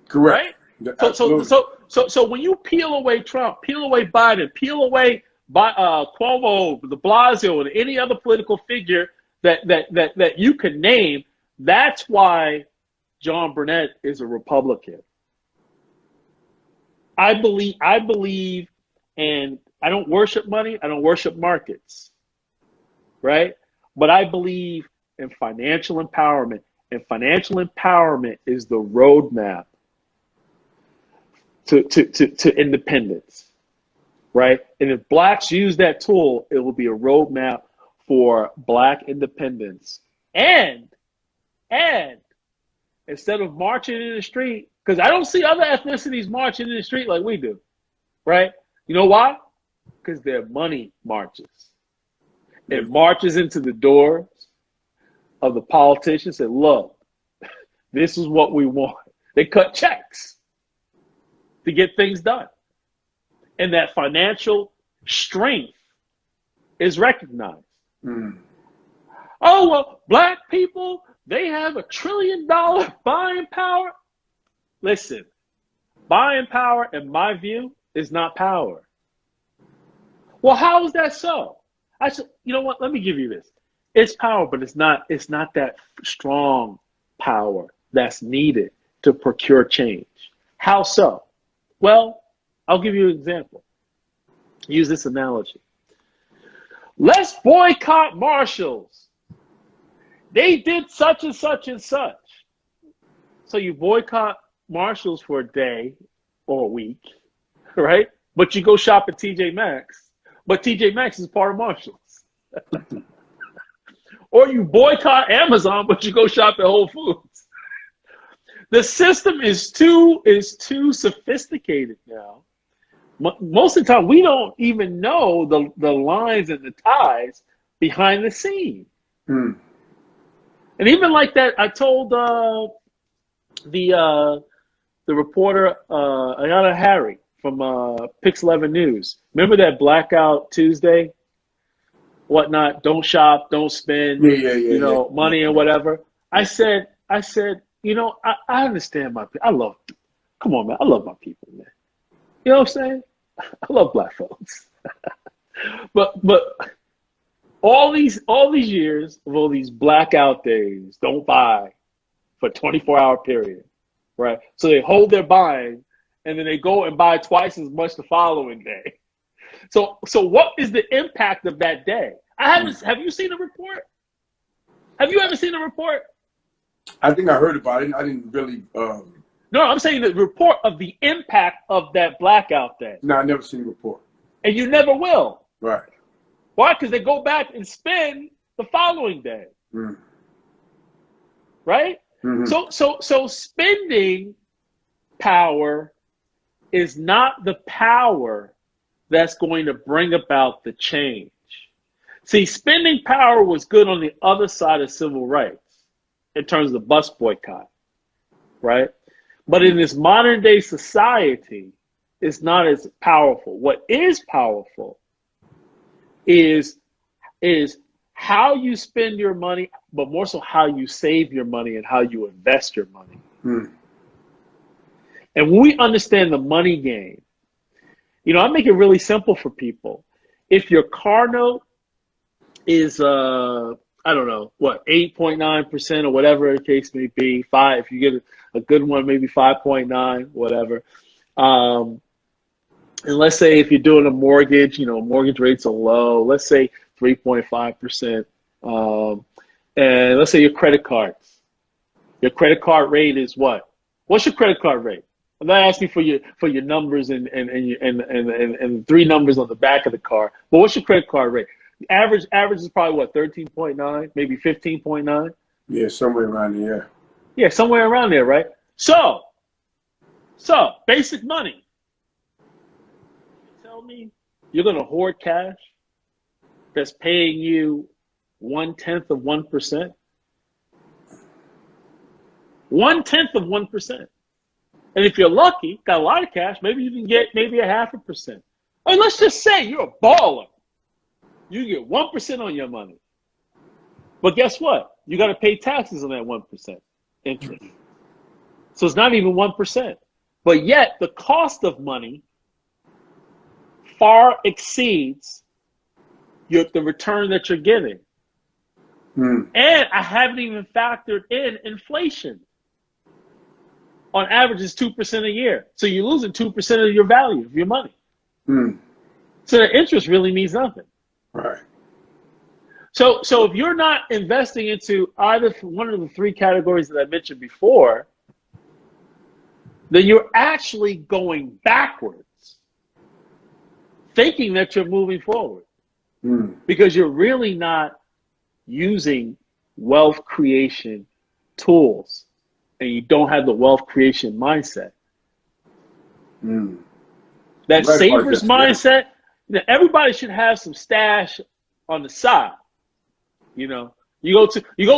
Correct. Right? Absolutely. So when you peel away Trump, peel away Biden, peel away Cuomo, Deblasio, and any other political figure that you can name, that's why John Burnett is a Republican. I believe, and I don't worship money. I don't worship markets, right? But I believe in financial empowerment, and financial empowerment is the roadmap to independence, right? And if blacks use that tool, it will be a roadmap for black independence. And instead of marching in the street, because I don't see other ethnicities marching in the street like we do, right? You know why? Because their money marches. It marches into the doors of the politicians and look, this is what we want. They cut checks to get things done. And that financial strength is recognized. Mm. Oh, well, black people, they have $1 trillion buying power. Listen, buying power, in my view, is not power. Well, how is that so? I said, you know what? Let me give you this. It's power, but it's not that strong power that's needed to procure change. How so? Well, I'll give you an example. Use this analogy. Let's boycott Marshalls. They did such and such and such. So you boycott Marshalls for a day or a week, right? But you go shop at TJ Maxx. But TJ Maxx is part of Marshalls. Or you boycott Amazon, but you go shop at Whole Foods. The system is too sophisticated now. Most of the time, we don't even know the lines and the ties behind the scene. Hmm. And even like that, I told the reporter Ayana Harry from Pix 11 News. Remember that Blackout Tuesday? Whatnot? Don't shop, don't spend, money and whatever. I said, you know, I understand my people. Come on, man. I love my people, man. You know what I'm saying? I love black folks. but all these years of all these blackout days, don't buy for a 24-hour period, right? So they hold their buying and then they go and buy twice as much the following day. So what is the impact of that day? Have you seen a report? Have you ever seen a report? I think I heard about it. I didn't really. No, I'm saying the report of the impact of that blackout day. No, I never seen a report. And you never will. Right. Why? Because they go back and spend the following day. Mm. Right? Mm-hmm. So spending power is not the power that's going to bring about the change. See, spending power was good on the other side of civil rights in terms of the bus boycott, right? But in this modern day society, it's not as powerful. What is powerful is how you spend your money, but more so how you save your money and how you invest your money. Mm. And when we understand the money game, you know, I make it really simple for people. If your car note is, I don't know, what, 8.9% or whatever the case may be, if you get a good one, maybe 5.9, whatever. And let's say if you're doing a mortgage, you know, mortgage rates are low, let's say 3.5%. And let's say your credit cards. Your credit card rate is what? What's your credit card rate? I'm not asking for your numbers and three numbers on the back of the car, but what's your credit card rate? Average is probably what, 13.9, maybe 15.9? Yeah, somewhere around there. Yeah, somewhere around there, right? So basic money. You tell me you're gonna hoard cash that's paying you 1/10 of 1%? 1/10 of 1%. And if you're lucky, got a lot of cash, maybe you can get maybe 0.5%. Or let's just say you're a baller. You get 1% on your money. But guess what? You got to pay taxes on that 1% interest. So it's not even 1%. But yet the cost of money far exceeds the return that you're getting. And I haven't even factored in inflation. On average, it's 2% a year. So you're losing 2% of your value of your money. So the interest really means nothing. Right. So if you're not investing into either one of the three categories that I mentioned before, then you're actually going backwards, thinking that you're moving forward, because you're really not using wealth creation tools, and you don't have the wealth creation mindset. That savers mindset, everybody should have some stash on the side. You know, you go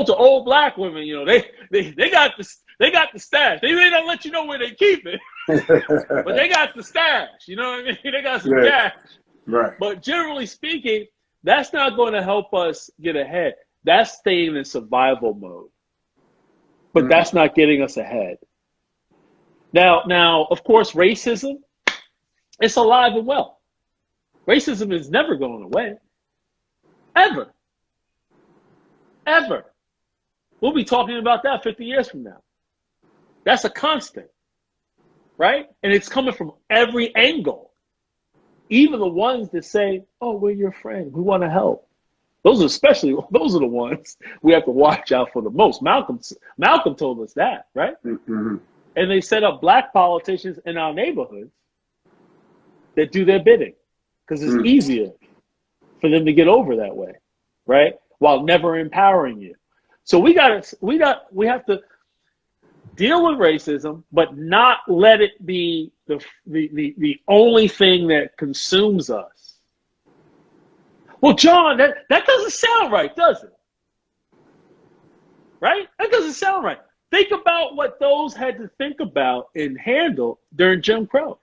to old black women, you know, they got the stash. They may not let you know where they keep it, but they got the stash. You know what I mean? They got some cash. Right. But generally speaking, that's not going to help us get ahead. That's staying in survival mode. But that's not getting us ahead. Now, of course, racism, it's alive and well. Racism is never going away. Ever. Ever. We'll be talking about that 50 years from now. That's a constant, right? And it's coming from every angle. Even the ones that say, oh, we're your friend, we want to help. Those are the ones we have to watch out for the most. Malcolm told us that, right? And they set up black politicians in our neighborhoods that do their bidding because it's easier for them to get over that way, right? While never empowering you. So we have to deal with racism, but not let it be the only thing that consumes us. Well, John, that doesn't sound right, does it? Right? That doesn't sound right. Think about what those had to think about and handle during Jim Crow.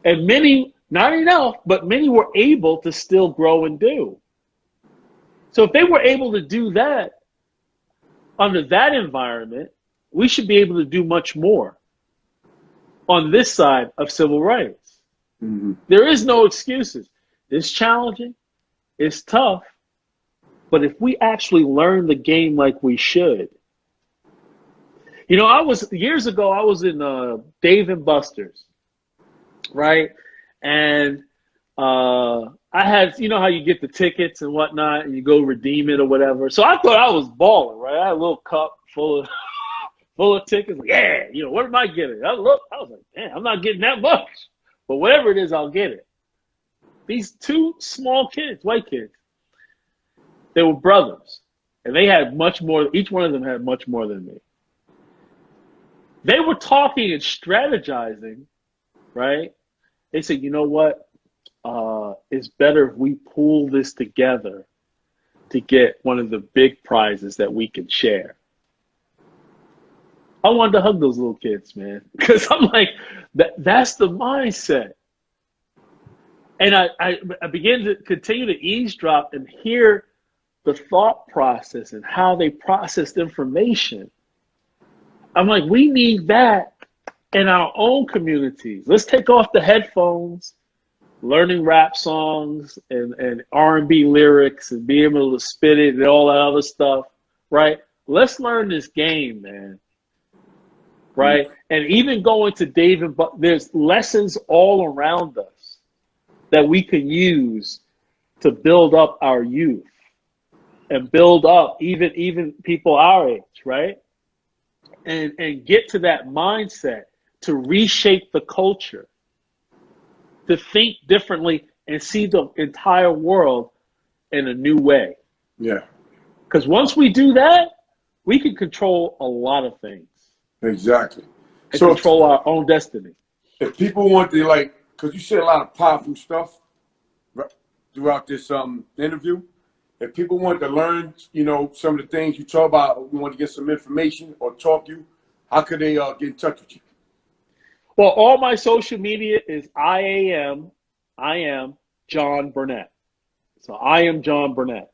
And many, not enough, but many were able to still grow and do. So if they were able to do that under that environment, we should be able to do much more on this side of civil rights. There is no excuses. It's challenging. It's tough, but if we actually learn the game like we should. You know, years ago, I was in Dave & Buster's, right? And I had, you know how you get the tickets and whatnot, and you go redeem it or whatever. So I thought I was balling, right? I had a little cup full of tickets. Like, yeah, you know, what am I getting? I was like, damn, I'm not getting that much. But whatever it is, I'll get it. These two small kids, white kids, they were brothers. And they had much more, each one of them had much more than me. They were talking and strategizing, right? They said, you know what? It's better if we pool this together to get one of the big prizes that we can share. I wanted to hug those little kids, man. Because I'm like, that's the mindset. And I began to continue to eavesdrop and hear the thought process and how they processed information. I'm like, we need that in our own communities. Let's take off the headphones, learning rap songs and R&B lyrics and be able to spit it and all that other stuff, right? Let's learn this game, man. Right? And even going to Dave & Buster's, there's lessons all around us that we can use to build up our youth and build up even people our age, right? And get to that mindset to reshape the culture, to think differently and see the entire world in a new way. Yeah. Because once we do that, we can control a lot of things. Exactly. And control our own destiny. If people want to, like, because you said a lot of powerful stuff throughout this interview, if people want to learn, you know, some of the things you talk about, or you want to get some information or talk to you, how could they get in touch with you? Well, all my social media is I am John Burnett. So I am John Burnett.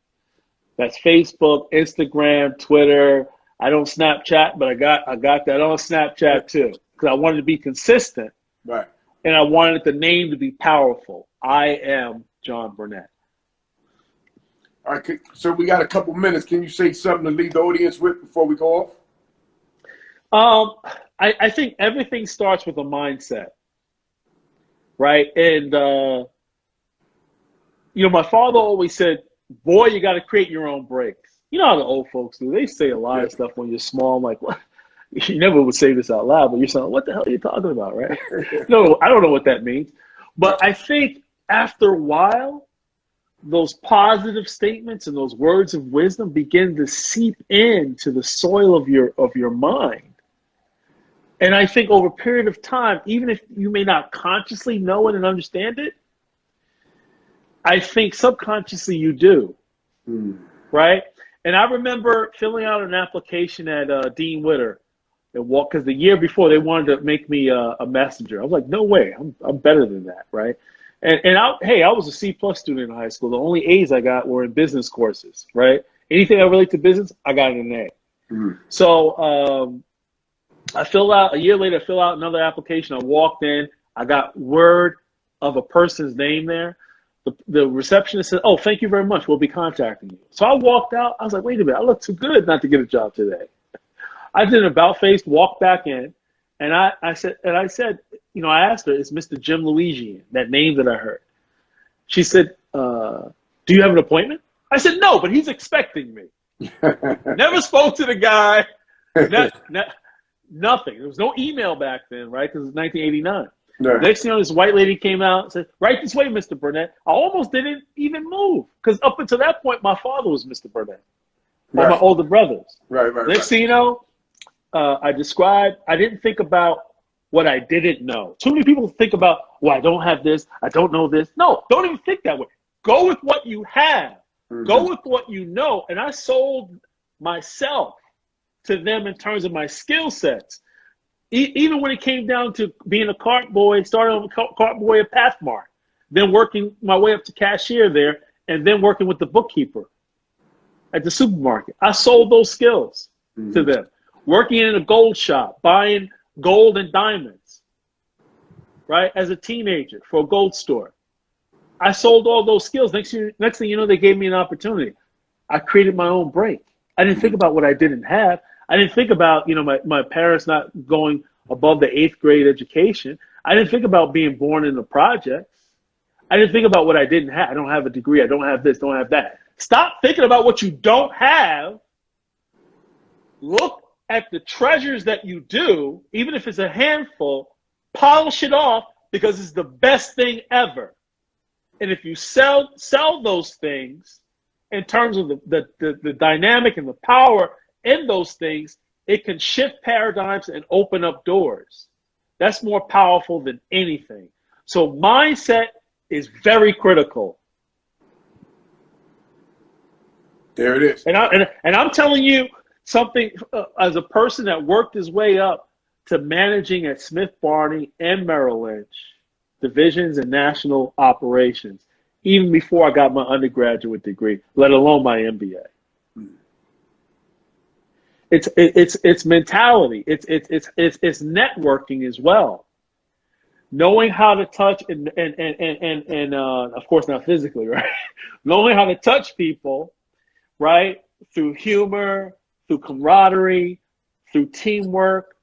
That's Facebook, Instagram, Twitter. I don't Snapchat, but I got that on Snapchat too. because I wanted to be consistent. Right. And I wanted the name to be powerful. I am John Burnett. All right, so we got a couple minutes. Can you say something to leave the audience with before we go off? I think everything starts with a mindset, right? And, my father always said, boy, you got to create your own breaks. You know how the old folks do. They say a lot of stuff when you're small. I'm like, what? You never would say this out loud, but you're saying, what the hell are you talking about, right? No, I don't know what that means. But I think after a while, those positive statements and those words of wisdom begin to seep into the soil of your mind. And I think over a period of time, even if you may not consciously know it and understand it, I think subconsciously you do, right? And I remember filling out an application at Dean Witter, because the year before they wanted to make me a messenger. I was like, no way, I'm better than that, right? And I was a C+ student in high school. The only A's I got were in business courses, right? Anything that relate to business, I got an A. So a year later, I fill out another application. I walked in, I got word of a person's name there. The receptionist said, oh, thank you very much. We'll be contacting you. So I walked out. I was like, wait a minute, I look too good not to get a job today. I did an about face, walked back in, and I said, I asked her, is Mr. Jim Louisian, that name that I heard? She said, do you have an appointment? I said, no, but he's expecting me. Never spoke to the guy, nothing. There was no email back then, right? Because it was 1989. No. Next thing you know, this white lady came out and said, right this way, Mr. Burnett. I almost didn't even move, because up until that point, my father was Mr. Burnett. Or my older brothers. Right. Next thing you know, I didn't think about what I didn't know. Too many people think about, well, I don't have this, I don't know this. No, don't even think that way. Go with what you have. Go with what you know. And I sold myself to them in terms of my skill sets. Even when it came down to being a cart boy, starting on a cart boy at Pathmark, then working my way up to cashier there, and then working with the bookkeeper at the supermarket. I sold those skills to them. Working in a gold shop, buying gold and diamonds, right, as a teenager for a gold store. I sold all those skills. Next thing you know, they gave me an opportunity. I created my own break. I didn't think about what I didn't have. I didn't think about, my parents not going above the 8th grade education. I didn't think about being born in the projects. I didn't think about what I didn't have. I don't have a degree. I don't have this, don't have that. Stop thinking about what you don't have. Look at the treasures that you do, even if it's a handful, polish it off, because it's the best thing ever. And if you sell those things in terms of the dynamic and the power in those things, it can shift paradigms and open up doors. That's more powerful than anything. So mindset is very critical. There it is. And I'm telling you something, as a person that worked his way up to managing at Smith Barney and Merrill Lynch divisions and national operations, even before I got my undergraduate degree, let alone my MBA. It's mentality. It's networking as well. Knowing how to touch and of course not physically, right? Knowing how to touch people, right? Through humor, through camaraderie, through teamwork,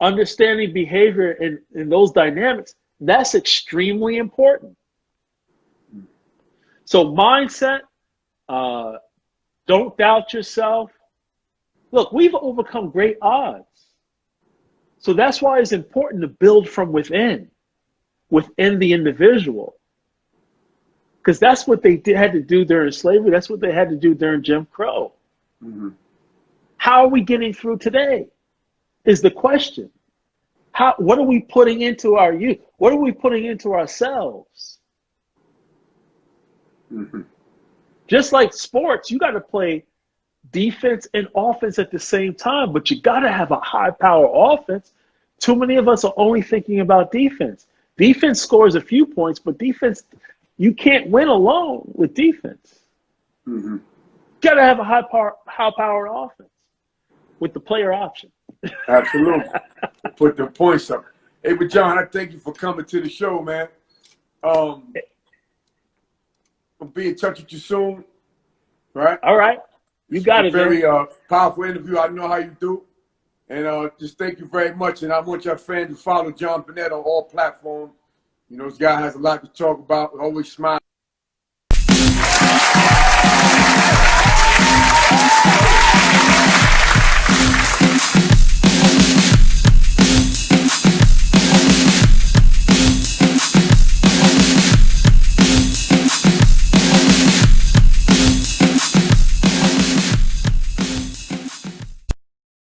understanding behavior in those dynamics, that's extremely important. So mindset, don't doubt yourself. Look, we've overcome great odds. So that's why it's important to build from within the individual. Because that's what they had to do during slavery. That's what they had to do during Jim Crow. How are we getting through today is the question. What are we putting into our youth? What are we putting into ourselves? Just like sports, you got to play defense and offense at the same time, but you got to have a high power offense. Too many of us are only thinking about defense. Defense scores a few points, but defense, you can't win alone with defense. You got to have a high powered offense with the player option. Absolutely. Put the points up. Hey, but John, I thank you for coming to the show, man. I'll be in touch with you soon, right? All right. You This was got a it, man. very powerful interview. I know how you do. And just thank you very much. And I want your fans to follow John Burnett on all platforms. You know, this guy has a lot to talk about. Always smile.